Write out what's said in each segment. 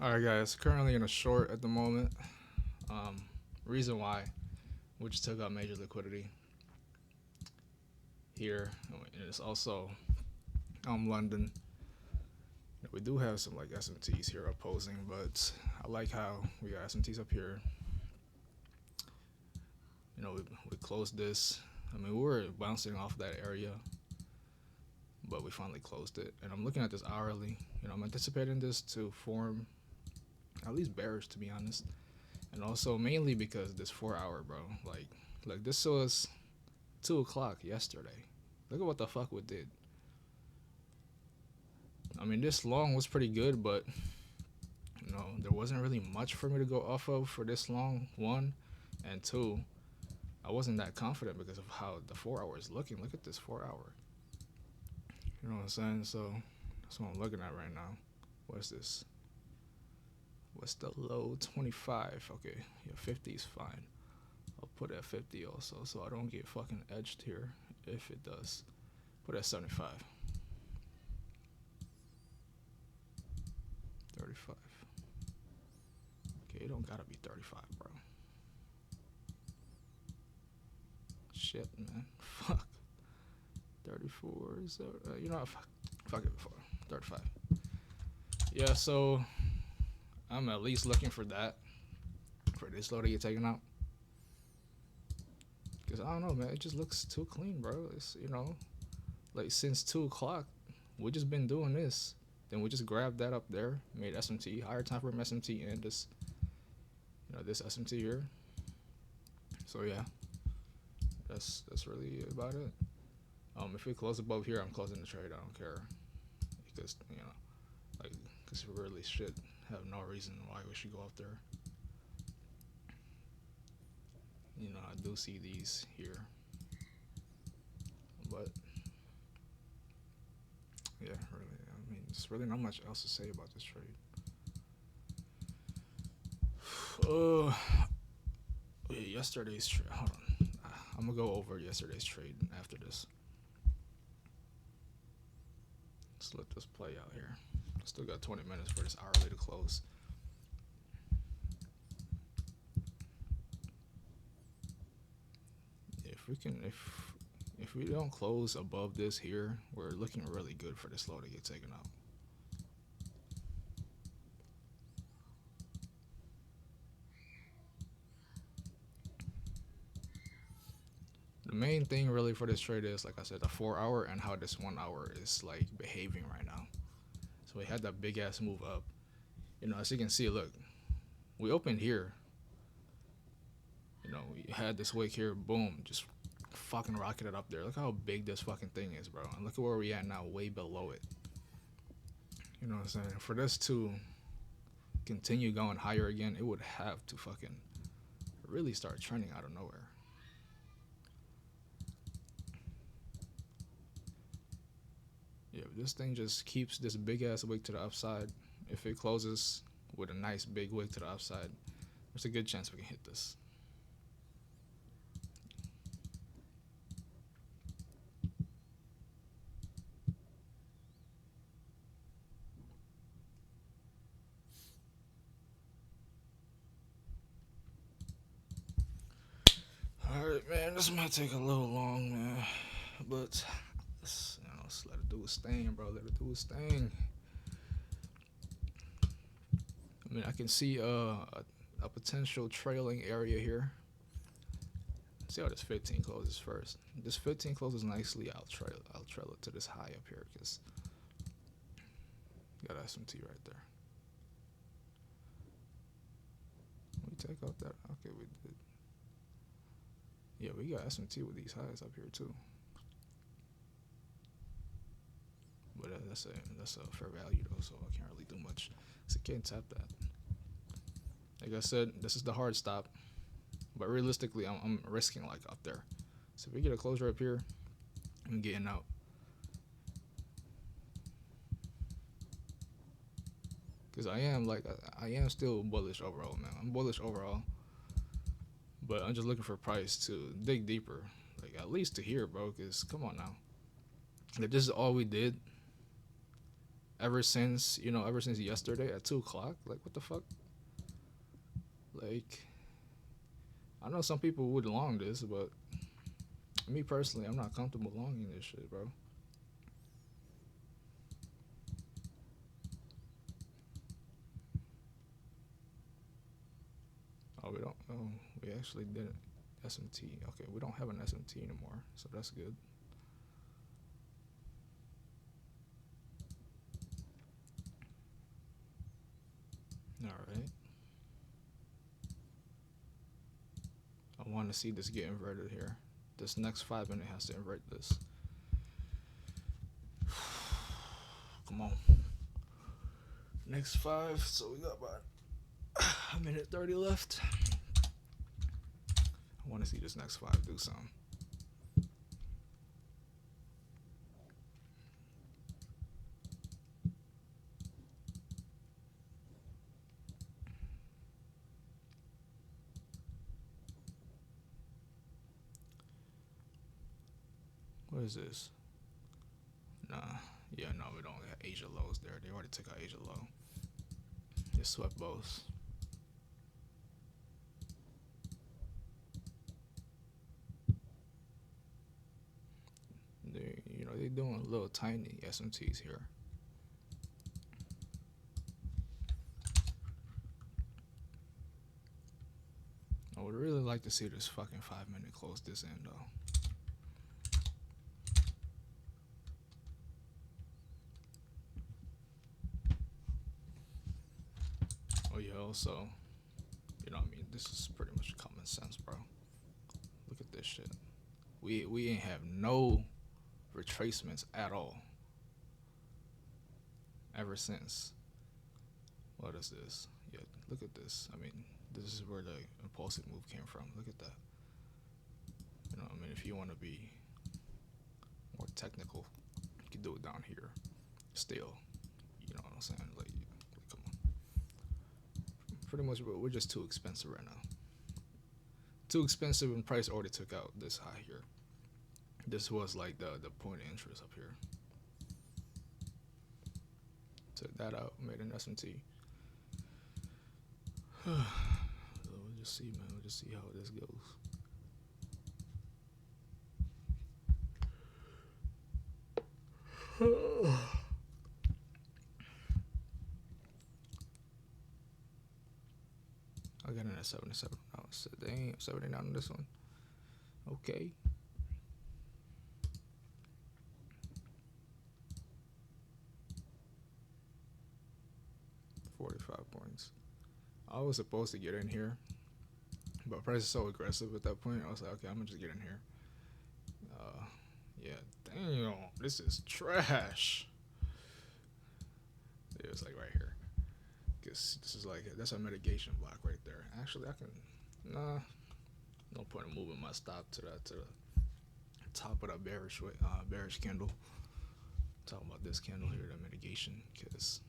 All right, guys. Currently in a short at the moment. Um, Reason why we just took out major liquidity here. And it's also London. We do have some like SMTs here opposing, but I like how we got SMTs up here. We closed this. I mean, we were bouncing off that area, but we finally closed it. And I'm looking at this hourly. I'm anticipating this to form at least bearish, to be honest. And also mainly because this 4 hour, bro. Like this was 2 o'clock yesterday. Look at what the fuck we did. I mean, this long was pretty good, but there wasn't really much for me to go off of for this long. One, and two, I wasn't that confident because of how the 4 hour is looking. Look at this 4 hour. You know what I'm saying? So that's what I'm looking at right now. What's this? What's the low? 25. Okay, yeah, 50 is fine. I'll put it at 50 also, so I don't get fucking edged here. If it does, put it at 75. 35. Okay, it don't gotta be 35, bro. Shit, man. Fuck. 34 is fuck it before 35. Yeah, so I'm at least looking for that for this low to get taken out. Cause I don't know, man. It just looks too clean, bro. It's like since 2 o'clock, we just been doing this. Then we just grabbed that up there, made SMT higher time frame SMT, and this SMT here. So yeah, that's really about it. If we close above here, I'm closing the trade. I don't care because because we really should have no reason why we should go up there. I do see these here, but yeah, really, I mean, there's really not much else to say about this trade. Uh, Yesterday's trade. Hold on, I'm gonna go over yesterday's trade after this. Let's let this play out here. Still got 20 minutes for this hourly to close. If we don't close above this here, we're looking really good for this low to get taken out. The main thing really for this trade is, like I said, the 4 hour and how this 1 hour is like behaving right now. So we had that big ass move up. As you can see, look, we opened here. We had this wick here, boom, just fucking rocketed up there. Look how big this fucking thing is, bro. And look at where we at now, way below it. You know what I'm saying? For this to continue going higher again, it would have to fucking really start trending out of nowhere. Yeah, if this thing just keeps this big ass wick to the upside, if it closes with a nice big wick to the upside, there's a good chance we can hit this. Alright, man, this might take a little long, man. But let's let it do its thing, bro. Let it do its thing. I mean, I can see a potential trailing area here. Let's see how this 15 closes first. This 15 closes nicely. I'll trail it to this high up here because got SMT right there. We take out that. Okay, we did. Yeah, we got SMT with these highs up here too. But that's a fair value though, so I can't really do much. So I can't tap that. Like I said, this is the hard stop, but realistically, I'm risking like up there. So if we get a closure up here, I'm getting out. Because I am still bullish overall, man. I'm bullish overall, but I'm just looking for price to dig deeper, like at least to here, bro. Because come on now, if this is all we did, ever since yesterday at 2 o'clock. Like, what the fuck? Like, I know some people would long this, but me personally, I'm not comfortable longing this shit, bro. Oh, we don't. Oh, we actually didn't. SMT. Okay, we don't have an SMT anymore, so that's good. All right. I want to see this get inverted here. This next 5 minute has to invert this. Come on. Next five. So we got about a minute 30 left. I want to see this next five do something. What is this? Nah. Yeah, no, we don't got Asia lows there. They already took out Asia low. They swept both. They're doing little tiny SMTs here. I would really like to see this fucking 5 minute close this end though. Oh yeah, also, this is pretty much common sense, bro. Look at this shit. We ain't have no retracements at all ever since. What is this? Yeah, look at this. I mean, this is where the impulsive move came from. Look at that. If you want to be more technical, you can do it down here. Still, you know what I'm saying? Like come on. Pretty much, we're just too expensive right now. Too expensive, and price already took out this high here. This was like the point of interest up here. Took that out, made an SMT. So we'll just see, man. We'll just see how this goes. I got in at 77. Oh, so they ain't 79 on this one. Okay. $45 points. I was supposed to get in here, but price is so aggressive at that point. I was like, okay, I'm gonna just get in here. Yeah, damn, this is trash. Yeah, it's like right here. Cause this is like that's a mitigation block right there. Actually, I can no point in moving my stop to the top of the bearish candle. Talking about this candle here, the mitigation, because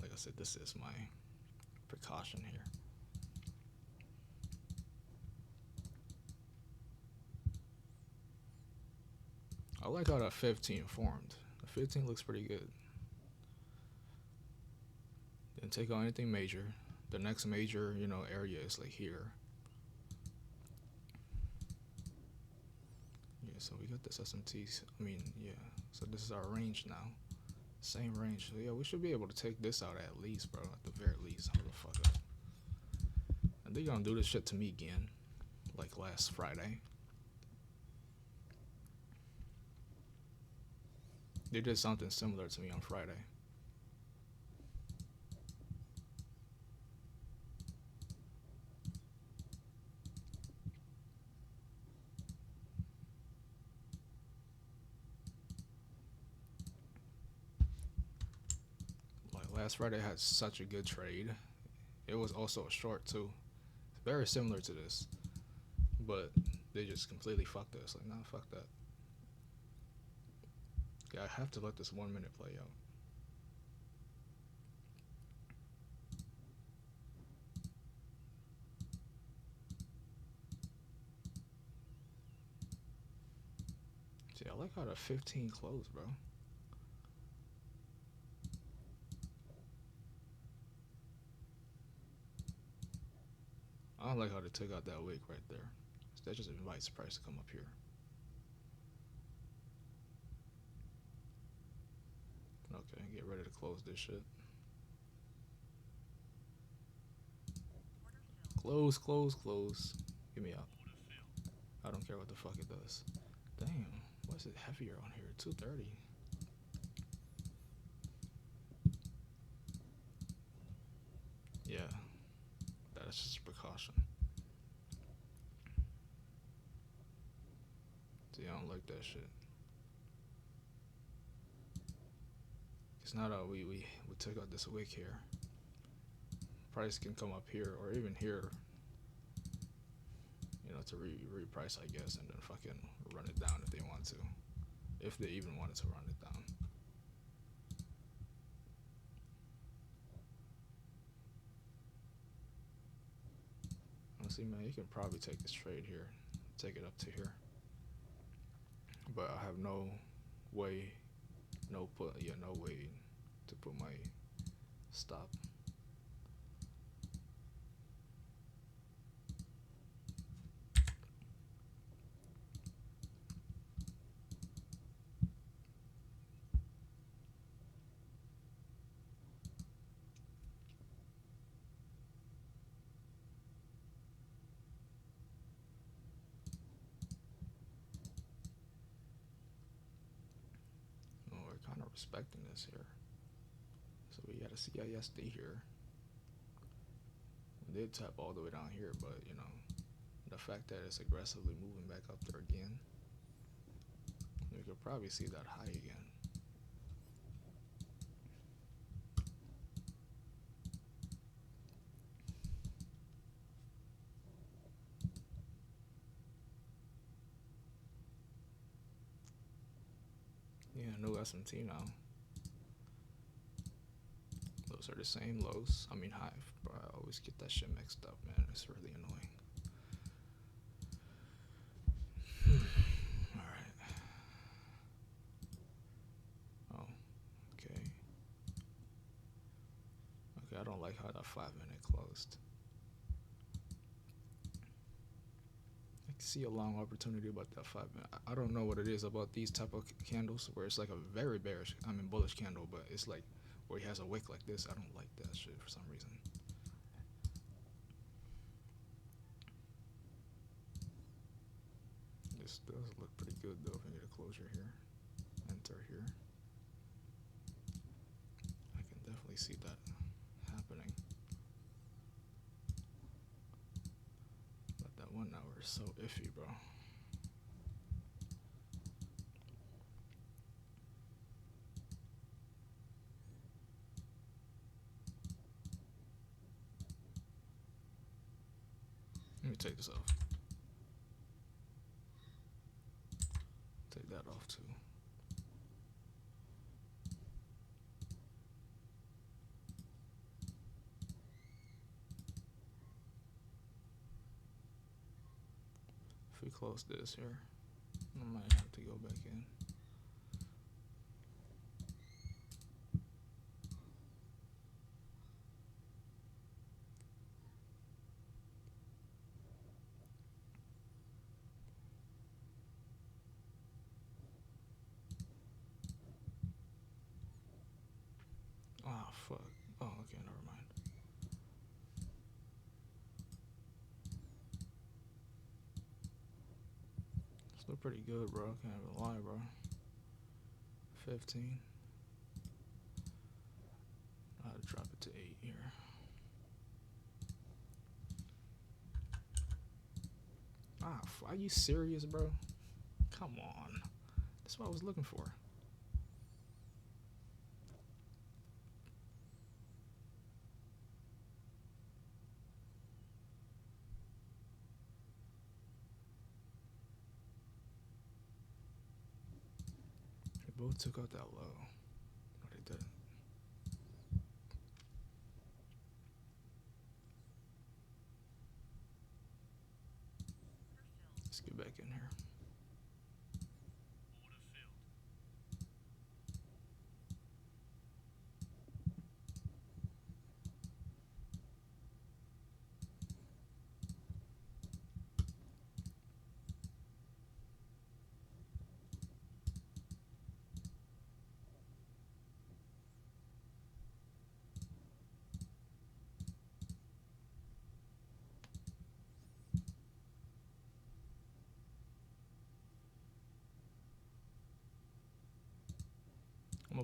like I said, this is my precaution here. I like how that 15 formed. The 15 looks pretty good. Didn't take on anything major. The next major, area is like here. Yeah, so we got this SMT. So this is our range now. Same range. So yeah, we should be able to take this out at least, bro. At the very least. Hold the fuck up. And they gonna do this shit to me again, like last Friday. They did something similar to me on Friday. Like last Friday I had such a good trade. It was also a short too. Very similar to this. But they just completely fucked us. Like, nah, fuck that. Yeah, I have to let this 1 minute play out. See, I like how the 15 closed, bro. don't like how they took out that wick right there. That just invites price to come up here. Okay, get ready to close this shit. Close, close, close. Get me out. I don't care what the fuck it does. Damn, what's it heavier on here? 230. Yeah, that's just a precaution. See, I don't like that shit. Cause now that we took out this wick here, price can come up here or even here, you know, to reprice, I guess, and then fucking run it down if they want to, if they even wanted to run it down. Honestly, man, you can probably take this trade here, take it up to here, but I have no way, no way to put my stop. Oh, we're kind of respecting this here. So we got a CISD here. We did tap all the way down here, but you know, the fact that it's aggressively moving back up there again, we could probably see that high again. Yeah, no SMT now. Those are the same lows. I mean high, bro. I always get that shit mixed up, man. It's really annoying. Alright. Oh, okay. Okay, I don't like how that 5 minute closed. I can see a long opportunity about that 5 minute. I don't know what it is about these type of candles where it's like a very bearish, I mean bullish candle, but it's like where he has a wick like this. I don't like that shit for some reason. This does look pretty good though. If I get a closure here, enter here, I can definitely see that happening. But that 1 hour is so iffy, bro. Let me take this off. Take that off too. If we close this here, I might have to go back in. Oh fuck. Oh, okay, never mind. Still pretty good, bro. Can't even lie, bro. 15. I'll drop it to 8 here. Ah, are you serious, bro? Come on. That's what I was looking for. They both took out that low. No, they didn't. Let's get back in here.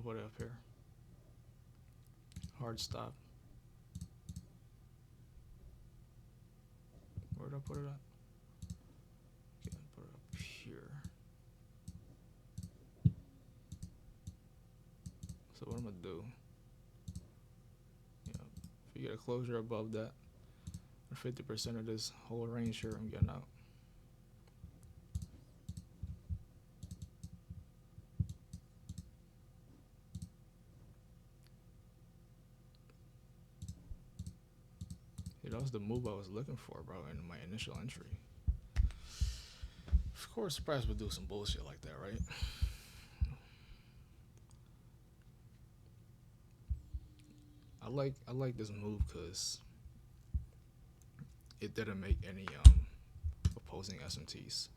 gonna put it up here. Hard stop. Where did I put it at? Okay, put it up here. So what I'm gonna do? Yeah, if you get a closure above that, 50% of this whole range here, I'm getting out. That was the move I was looking for, bro, in my initial entry. Of course, the price would do some bullshit like that, right? I like this move because it didn't make any opposing SMTs.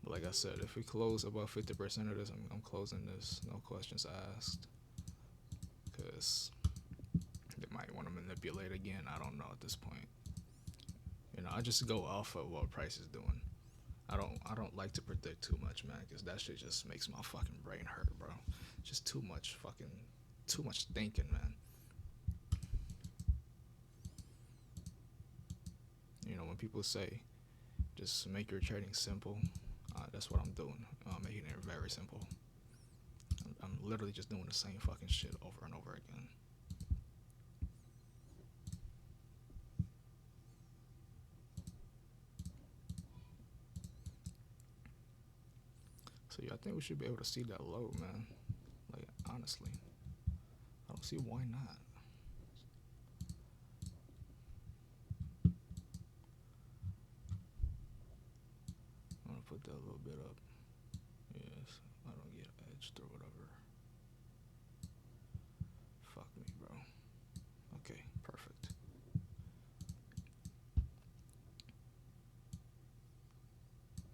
But like I said, if we close above 50% of this, I'm closing this, no questions asked. Because they might want to manipulate again. I don't know at this point. You know, I just go off of what price is doing. I don't like to predict too much, man, because that shit just makes my fucking brain hurt, bro. Just too much thinking, man. You know, when people say just make your trading simple, that's what I'm doing. Making it very simple. I'm literally just doing the same fucking shit over and over again. So yeah, I think we should be able to see that low, man. Like, honestly, I don't see why not. I'm gonna put that a little bit up. Yes, I don't get edged or whatever. Fuck me, bro. Okay, perfect.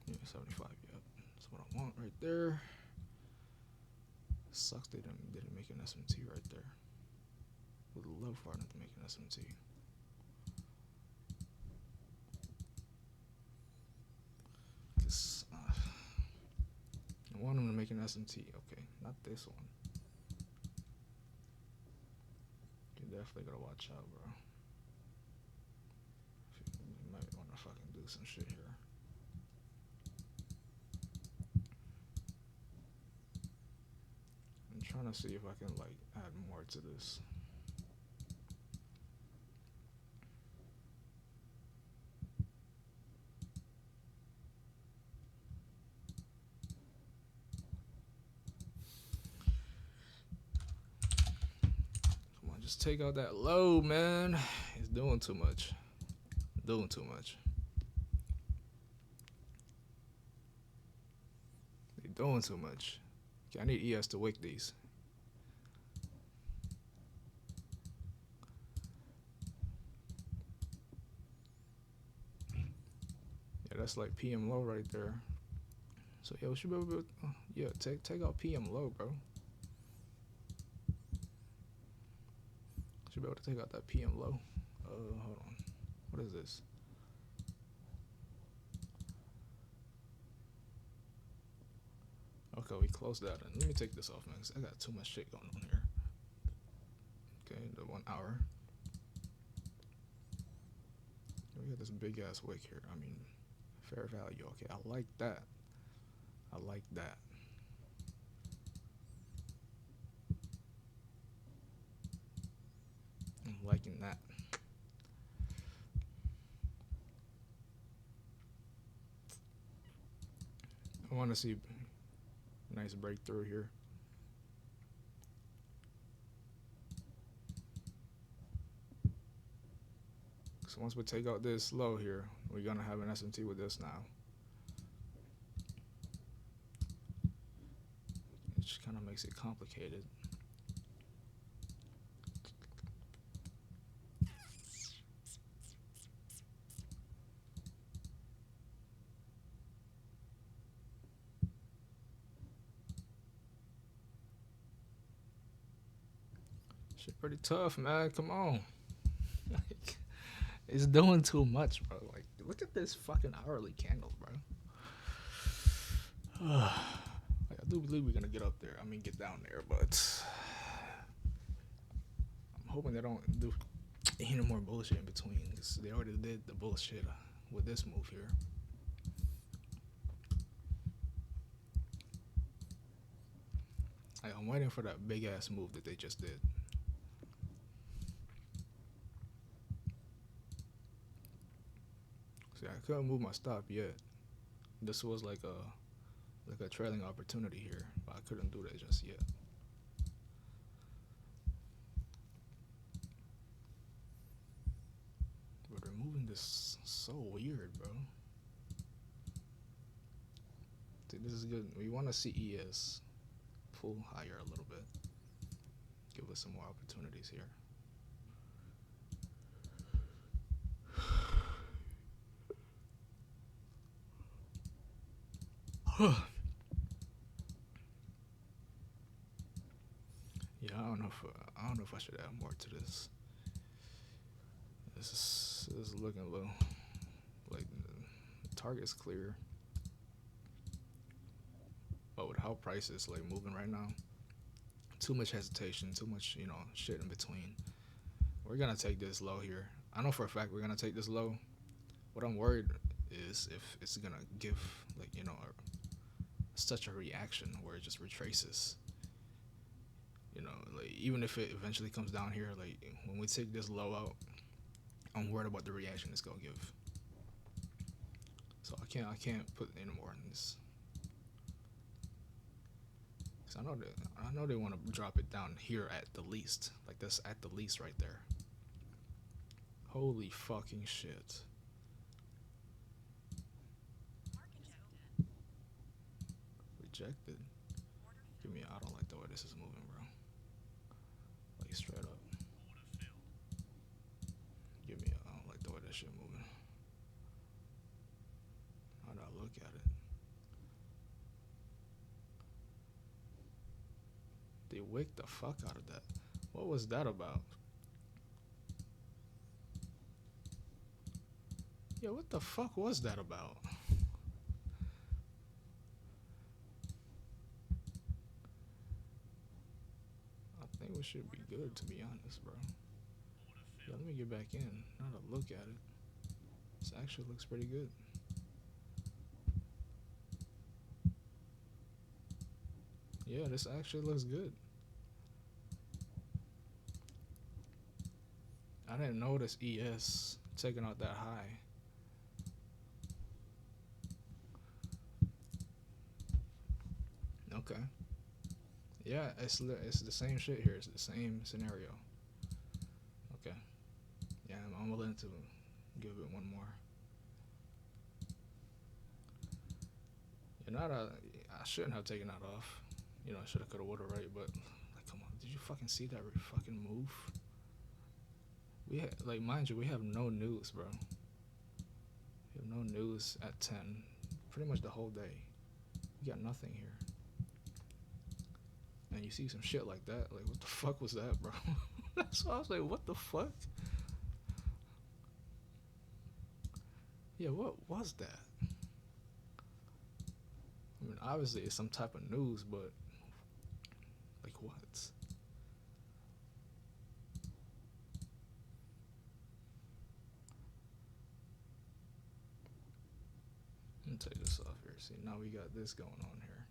Yeah, 75. Yep, that's what I want right there. Sucks they didn't make an SMT right there. Would love for them to make an SMT. Cause I want them to make an SMT. Okay, not this one. You definitely gotta watch out, bro. You might want to fucking do some shit here. I'm trying to see if I can like add more to this. Come on, just take out that low, man. It's doing too much. Doing too much. They're doing too much. Okay, I need ES to wick these. Yeah, that's like PM low right there. So yeah, we should be able to, yeah, take out PM low, bro. Should be able to take out that PM low. Hold on. What is this? Okay, we closed that. And let me take this off, man, because I got too much shit going on here. Okay, the 1 hour. We got this big ass wick here. I mean, fair value. Okay, I like that. I like that. I'm liking that. I want to see a nice breakthrough here. So once we take out this low here, we're gonna have an SMT with this now. It just kind of makes it complicated. Shit pretty tough, man. Come on. Like, it's doing too much, bro. Like, look at this fucking hourly candle, bro. Like, I I do believe we're gonna get up there. I mean, get down there, but I'm hoping they don't do any more bullshit in between because they already did the bullshit with this move here. I'm waiting for that big ass move that they just did. See, I couldn't move my stop yet. This was like a trailing opportunity here, but I couldn't do that just yet. But they're moving this so weird, bro. See, this is good. We want to see ES pull higher a little bit. Give us some more opportunities here. Yeah, I don't know if I should add more to this. This is looking low. Like the target's clear, but with how prices like moving right now, too much hesitation, too much shit in between. We're gonna take this low here. I know for a fact we're gonna take this low. What I'm worried is if it's gonna give like such a reaction where it just retraces. Like even if it eventually comes down here, like when we take this low out, I'm worried about the reaction it's gonna give. So I can't put any more in this. Cause I know they want to drop it down here at the least, like that's at the least right there. Holy fucking shit! Rejected. Give me. I don't like the way this is moving, bro. Like straight up. Give me. I don't like the way that shit moving. How do I look at it? They wicked the fuck out of that. What was that about? Yeah, what the fuck was that about? I think we should be good, to be honest, bro. Yeah, let me get back in. Now to look at it, this actually looks pretty good. Yeah, this actually looks good. I didn't notice ES taking out that high. Okay. Yeah, it's the same shit here. It's the same scenario. Okay. Yeah, I'm willing to give it one more. You're not a. I shouldn't have taken that off. I shoulda, coulda, woulda, right? But like, come on, did you fucking see that fucking move? Like, mind you, we have no news, bro. We have no news at 10. Pretty much the whole day. We got nothing here. And you see some shit like that, like what the fuck was that, bro? That's why I was like, what the fuck? Yeah, what was that? I mean, obviously it's some type of news, but like what? Let me take this off here. See, now we got this going on here.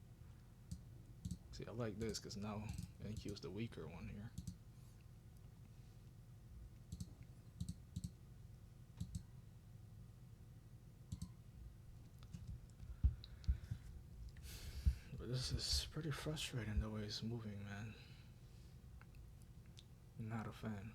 See, I like this because now NQ is the weaker one here. But this is pretty frustrating the way it's moving, man. Not a fan.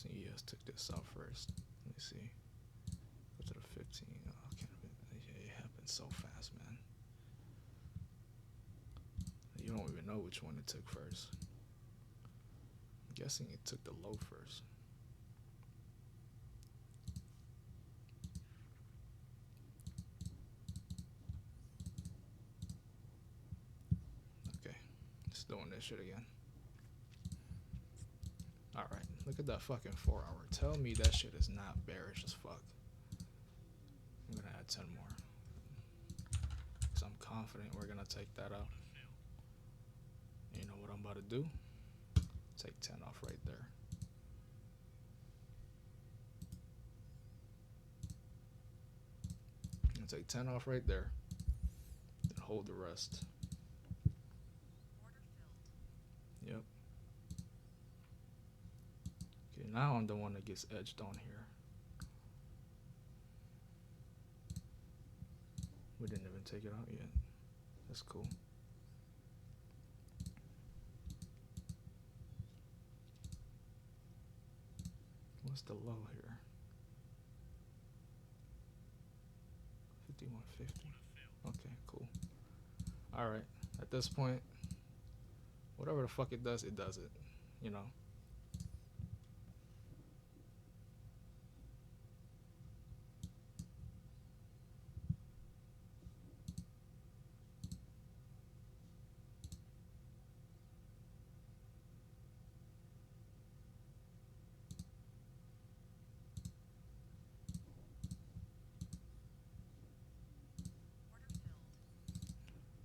ES took this out first. Let me see. Go to the 15. Oh, can't it happened so fast, man. You don't even know which one it took first. I'm guessing it took the low first. Okay, doing this shit again. All right, look at that fucking 4 hour. Tell me that shit is not bearish as fuck. I'm gonna add 10 more because I'm confident we're gonna take that out. You know what I'm about to do? Take 10 off right there. I'm gonna take 10 off right there and hold the rest. Yep. Okay, now I'm the one that gets edged on here. We didn't even take it out yet. That's cool. What's the low here? 51.50. Okay, cool. All right. At this point, whatever the fuck it does it. You know.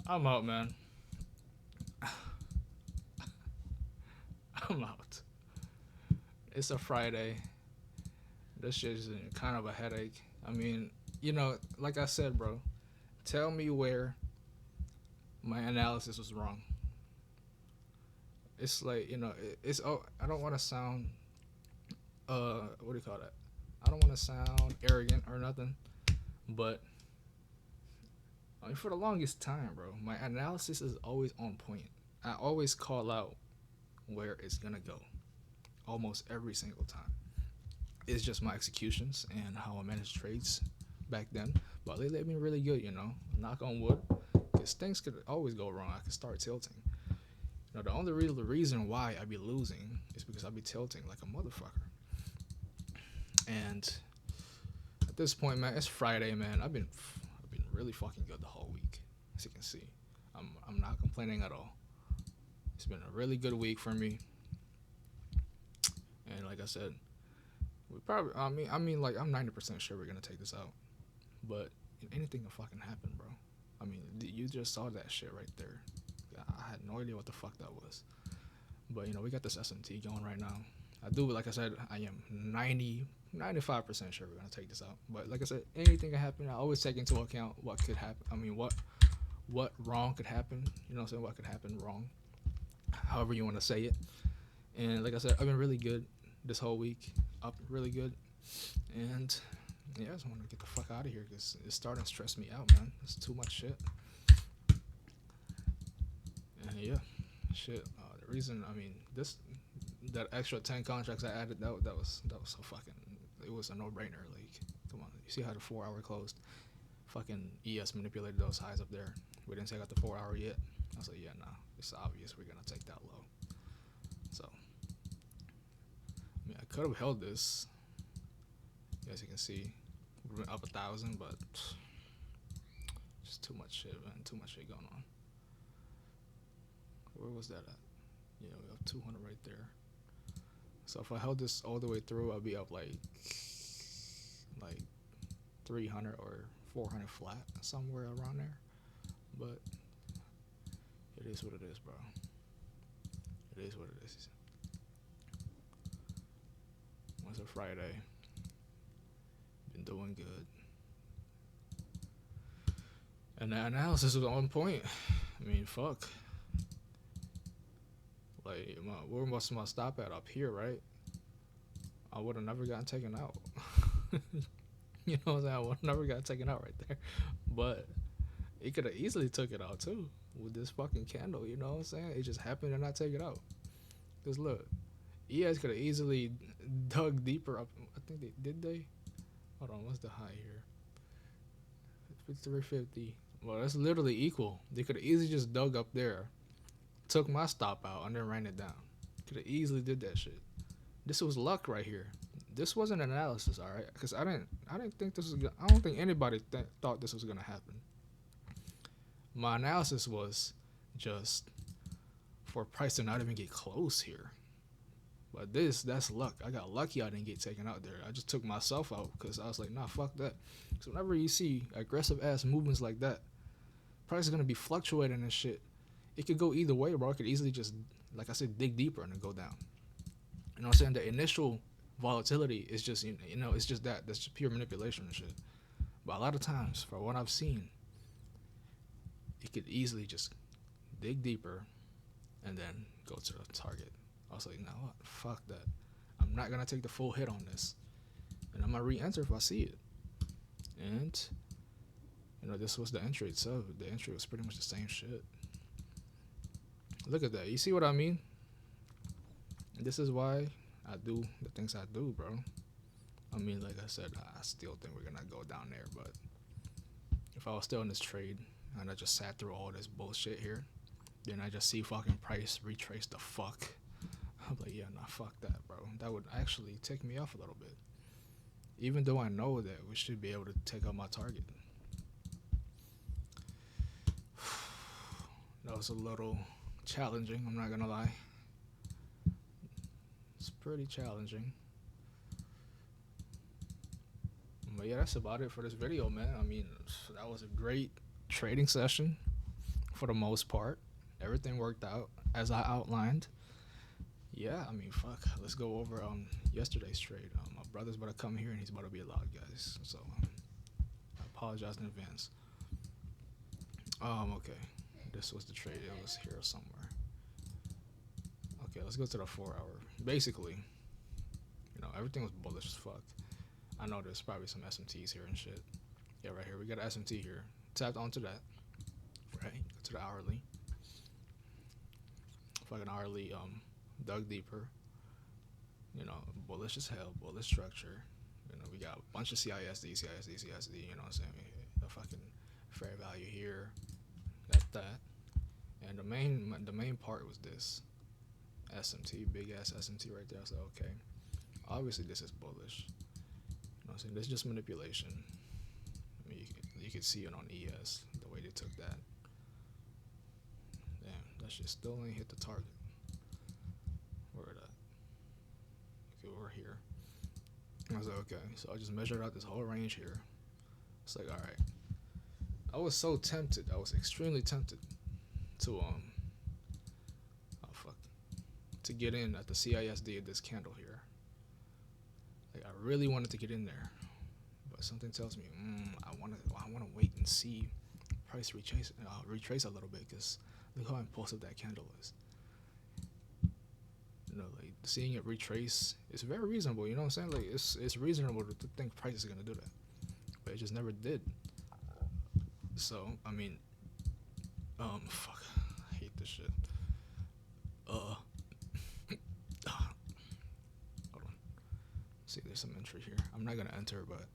I'm out, man. I'm out. It's a Friday. This shit is kind of a headache. I mean, you know, like I said, bro, tell me where my analysis was wrong. It's like, you know, it's oh, I don't want to sound what do you call that? I don't want to sound arrogant or nothing, but I mean, for the longest time, bro, my analysis is always on point. I always call out where it's gonna go, almost every single time. It's just my executions and how I manage trades back then. But lately, they've been really good, you know. Knock on wood, because things could always go wrong. I could start tilting. You know, the only real reason why I be losing is because I be tilting like a motherfucker. And at this point, man, it's Friday, man. I've been really fucking good the whole week, as you can see. I'm not complaining at all. It's been a really good week for me. And like I said, we probably like I'm 90% sure we're gonna take this out. But anything can fucking happen, bro. I mean, you just saw that shit right there. I had no idea what the fuck that was. But you know, we got this SMT going right now. I do, like I said, I am 95% sure we're gonna take this out. But like I said, anything can happen. I always take into account what could happen. I mean, what wrong could happen. You know what I'm saying? What could happen wrong. However you want to say it. And like I said, I've been really good this whole week. Up really good. And yeah, I just want to get the fuck out of here because it's starting to stress me out, man. It's too much shit. And yeah, shit. The reason, I mean, that extra 10 contracts I added, that was so fucking. It was a no-brainer. Like, come on, you see how the 4 hour closed? Fucking ES manipulated those highs up there. We didn't take out the 4 hour yet. I was like, yeah, nah, it's obvious we're gonna take that low. So, I mean, I could have held this. As you can see, we went up 1,000, but just too much shit, man. Too much shit going on. Where was that at? Yeah, we have 200 right there. So if I held this all the way through, I'd be up like 300 or 400 flat, somewhere around there. But it is what it is, bro. It is what it is. It's a Friday. Been doing good. And the analysis was on point. I mean, fuck. Like, where must my stop at? Up here, right? I would have never gotten taken out. You know what I'm saying? I would have never got taken out right there. But it could have easily took it out too with this fucking candle. You know what I'm saying? It just happened to not take it out. Cause look, ES could have easily dug deeper up. I think they. Hold on, what's the high here? 53.50. Well, that's literally equal. They could have easily just dug up there, took my stop out, and then ran it down. Could have easily did that shit. This was luck right here. This wasn't an analysis, all right? Because I didn't think this was. I don't think anybody thought this was gonna happen. My analysis was just for a price to not even get close here. But this, that's luck. I got lucky I didn't get taken out there. I just took myself out because I was like, nah, fuck that. So whenever you see aggressive ass movements like that, price is gonna be fluctuating and shit. It could go either way, bro. It could easily just, like I said, dig deeper and then go down. You know what I'm saying? The initial volatility is just, it's just that. That's just pure manipulation and shit. But a lot of times, for what I've seen, it could easily just dig deeper and then go to the target. I was like, no, what? Fuck that. I'm not gonna take the full hit on this, and I'm gonna re-enter if I see it. And this was the entry itself. The entry was pretty much the same shit. Look at that. You see what I mean? This is why I do the things I do, bro. I mean, like I said, I still think we're gonna go down there, but if I was still in this trade and I just sat through all this bullshit here, then I just see fucking price retrace the fuck. I'm like, yeah, nah, fuck that, bro. That would actually take me off a little bit. Even though I know that we should be able to take out my target. That was a little challenging, I'm not gonna lie. It's pretty challenging. But yeah, that's about it for this video, man. I mean, that was a great trading session for the most part. Everything worked out as I outlined. Yeah, I mean, fuck. Let's go over yesterday's trade. My brother's about to come here and he's about to be loud, guys. So I apologize in advance. Okay. This was the trade. It was here somewhere. Okay, let's go to the 4 hour. Basically, everything was bullish as fuck. I know there's probably some SMTs here and shit. Yeah, right here. We got an SMT here. Tapped onto that. Right. Go to the hourly. Fucking hourly dug deeper. Bullish as hell. Bullish structure. We got a bunch of CISD, you know what I'm saying? The fucking fair value here. That. And the main part was this. SMT, big ass SMT right there. I was like, okay. Obviously this is bullish. You know what I'm saying? This is just manipulation. I mean, you could see it on ES, the way they took that. Damn, that shit still ain't hit the target. Where at? Okay, we're here. I was like, okay. So I just measured out this whole range here. It's like, alright. I was so tempted. I was extremely tempted to to get in at the CISD of this candle here. Like, I really wanted to get in there, but something tells me I want to wait and see price retrace a little bit, because look how impulsive that candle is. Like seeing it retrace is very reasonable. You know what I'm saying? Like it's reasonable to think price is gonna do that, but it just never did. So I mean, fuck, I hate this shit. See, there's some entry here. I'm not gonna enter, but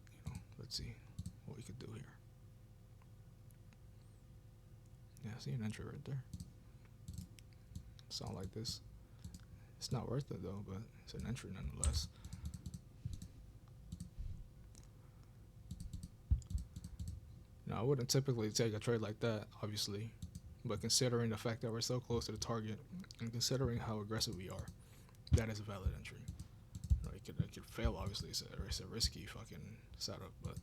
let's see what we could do here. Yeah, see an entry right there. Sound like this. It's not worth it though, but it's an entry nonetheless. Now, I wouldn't typically take a trade like that, obviously, but considering the fact that we're so close to the target and considering how aggressive we are, that is a valid entry. It could fail, obviously. It's a risky fucking setup, but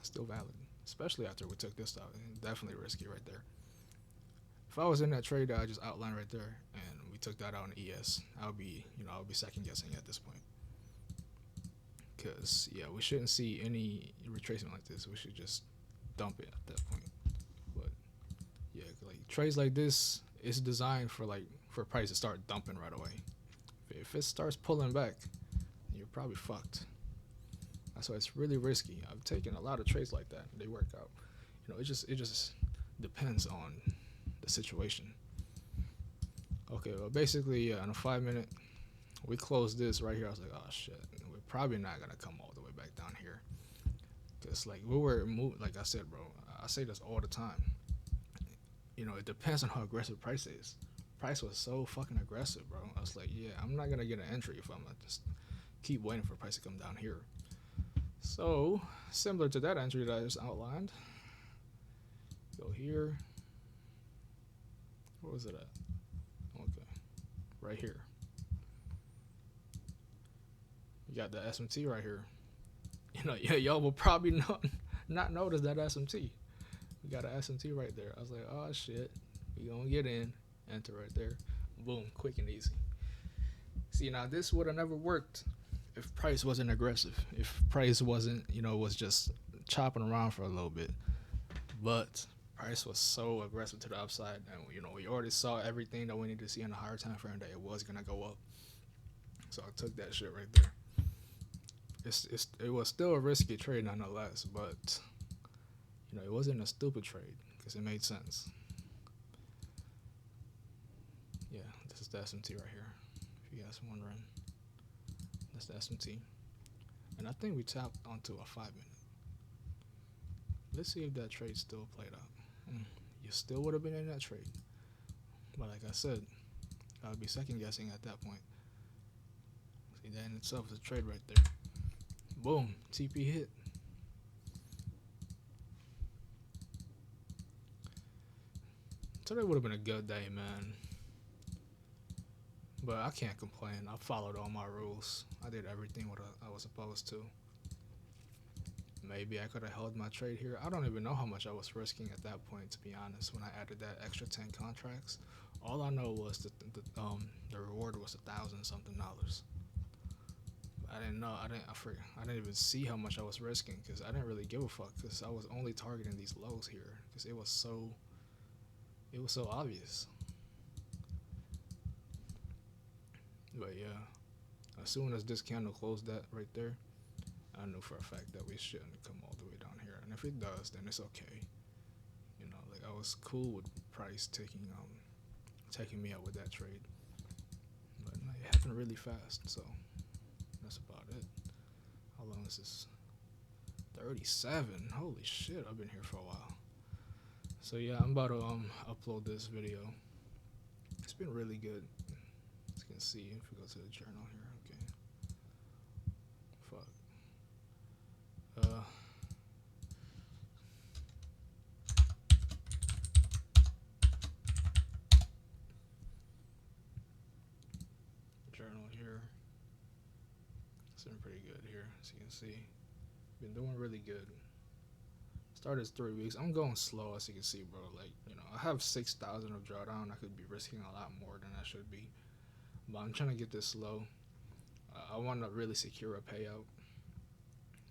still valid. Especially after we took this out. Definitely risky right there. If I was in that trade that I just outlined right there and we took that out in ES, I would be second guessing at this point. Because, yeah, we shouldn't see any retracement like this. We should just dump it at that point. But, yeah, like trades like this is designed for price to start dumping right away. If it starts pulling back, you're probably fucked. That's why it's really risky. I've taken a lot of trades like that. They work out. It just depends on the situation. Okay, well, basically, on a 5 minute, we closed this right here. I was like, oh shit, we're probably not gonna come all the way back down here, because like we were moving. Like I said, bro, I say this all the time. It depends on how aggressive price is. Price was so fucking aggressive, bro. I was like, yeah, I'm not gonna get an entry if I'm gonna just keep waiting for price to come down here. So similar to that entry that I just outlined, go here. What was it at? right here. You got the SMT right here. You know, yeah, y'all will probably not notice that SMT. We got an SMT right there. I was like, oh shit, we gonna get in. Enter right there. Boom, quick and easy. See, now this would have never worked if Price wasn't aggressive. If Price wasn't, was just chopping around for a little bit. But Price was so aggressive to the upside, and we already saw everything that we needed to see in a higher time frame that it was gonna go up. So I took that shit right there. It was still a risky trade nonetheless, but it wasn't a stupid trade because it made sense. Yeah, this is the SMT right here. If you guys are wondering, that's the SMT, and I think we tapped onto a 5-minute. Let's see if that trade still played out. You still would have been in that trade, but like I said, I would be second guessing at that point. See, that in itself is a trade right there. Boom, TP hit. Today would have been a good day, man. But I can't complain. I followed all my rules. I did everything what I was supposed to. Maybe I could have held my trade here. I don't even know how much I was risking at that point, to be honest, when I added that extra 10 contracts. All I know was that the reward was $1,000 something. I didn't know. I didn't even see how much I was risking because I didn't really give a fuck because I was only targeting these lows here because it was so obvious. But yeah, as soon as this candle closed that right there, I knew for a fact that we shouldn't come all the way down here. And if it does, then it's okay. Like I was cool with Price taking me out with that trade, but it happened really fast. So that's about it. How long is this? 37. Holy shit! I've been here for a while. So yeah, I'm about to upload this video. It's been really good. As you can see, if we go to the journal here, okay. Fuck. Journal here. It's been pretty good here, as you can see. Been doing really good. Started 3 weeks. I'm going slow, as you can see, bro. Like, I have 6,000 of drawdown. I could be risking a lot more than I should be. But I'm trying to get this slow. I want to really secure a payout.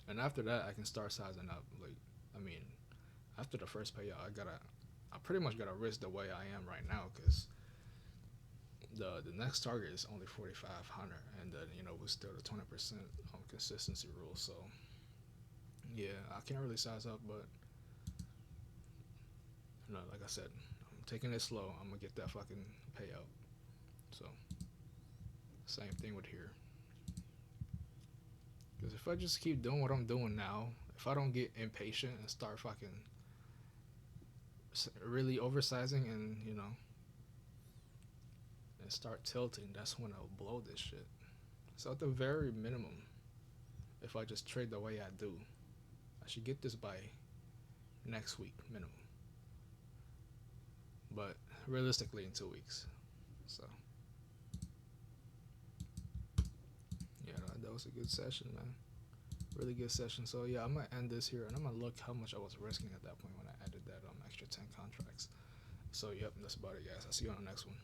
And after that, I can start sizing up. After the first payout, I pretty much gotta risk the way I am right now, because the next target is only 4,500, and then we're still the 20% consistency rule. So yeah, I can't really size up, but like I said, I'm taking it slow. I'm gonna get that fucking payout. So same thing with here. Because if I just keep doing what I'm doing now, if I don't get impatient and start fucking really oversizing and and start tilting, that's when I'll blow this shit. So at the very minimum, if I just trade the way I do, I should get this by next week minimum. But realistically in 2 weeks. So yeah, that was a good session, man. Really good session. So yeah, I'm gonna end this here, and I'm gonna look how much I was risking at that point when I added that extra 10 contracts. So yep, that's about it, guys. I'll see you on the next one.